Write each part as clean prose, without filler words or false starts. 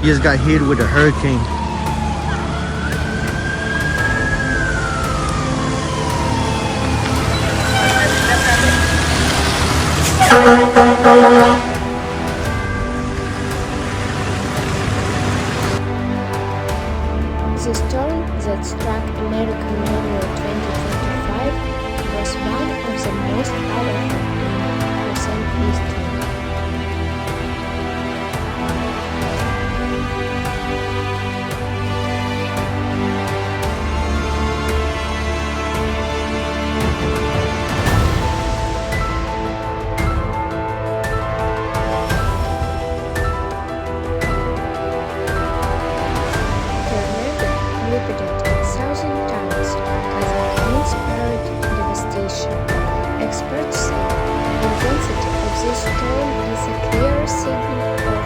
He just got hit with a hurricane. The storm that struck America in January 2025 was one of the most powerful in recent history. Repeated 1,000 times, causing widespread devastation. Experts say the intensity of this storm is a clear signal of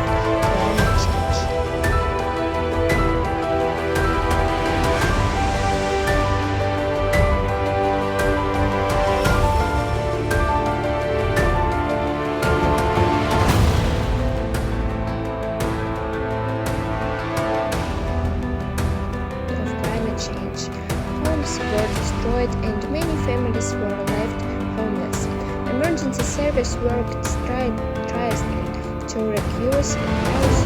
climate change. Homes were destroyed and many families were left homeless. Emergency service worked tirelessly to rescue house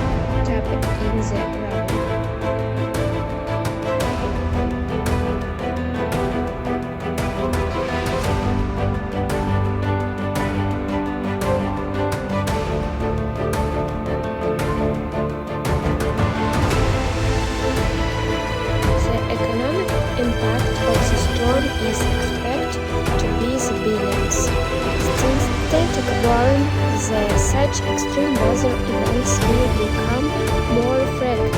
trapped in the rubble. Impact of the storm is expected to be the billions. Static warn that such extreme weather events will become more frequent.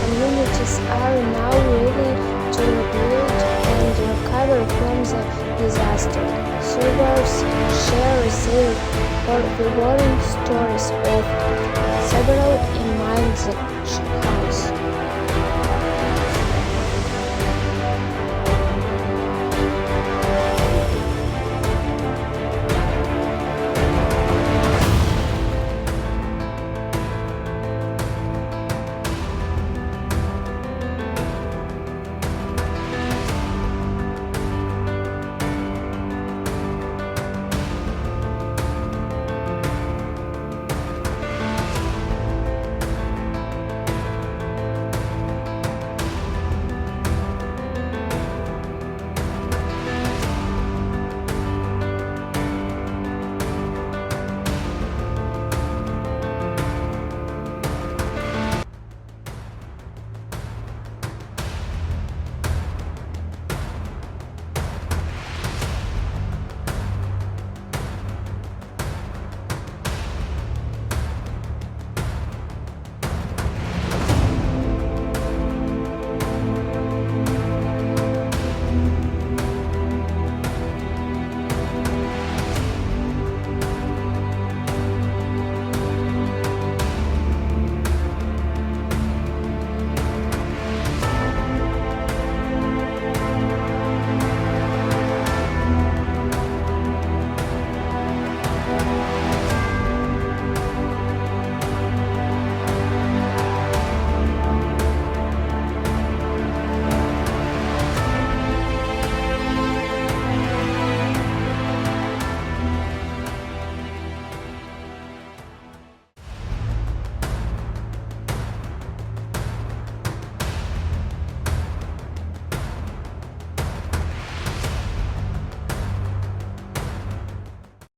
Communities are now ready to rebuild and recover from the disaster. Survivors share their rewarding stories of several in the house.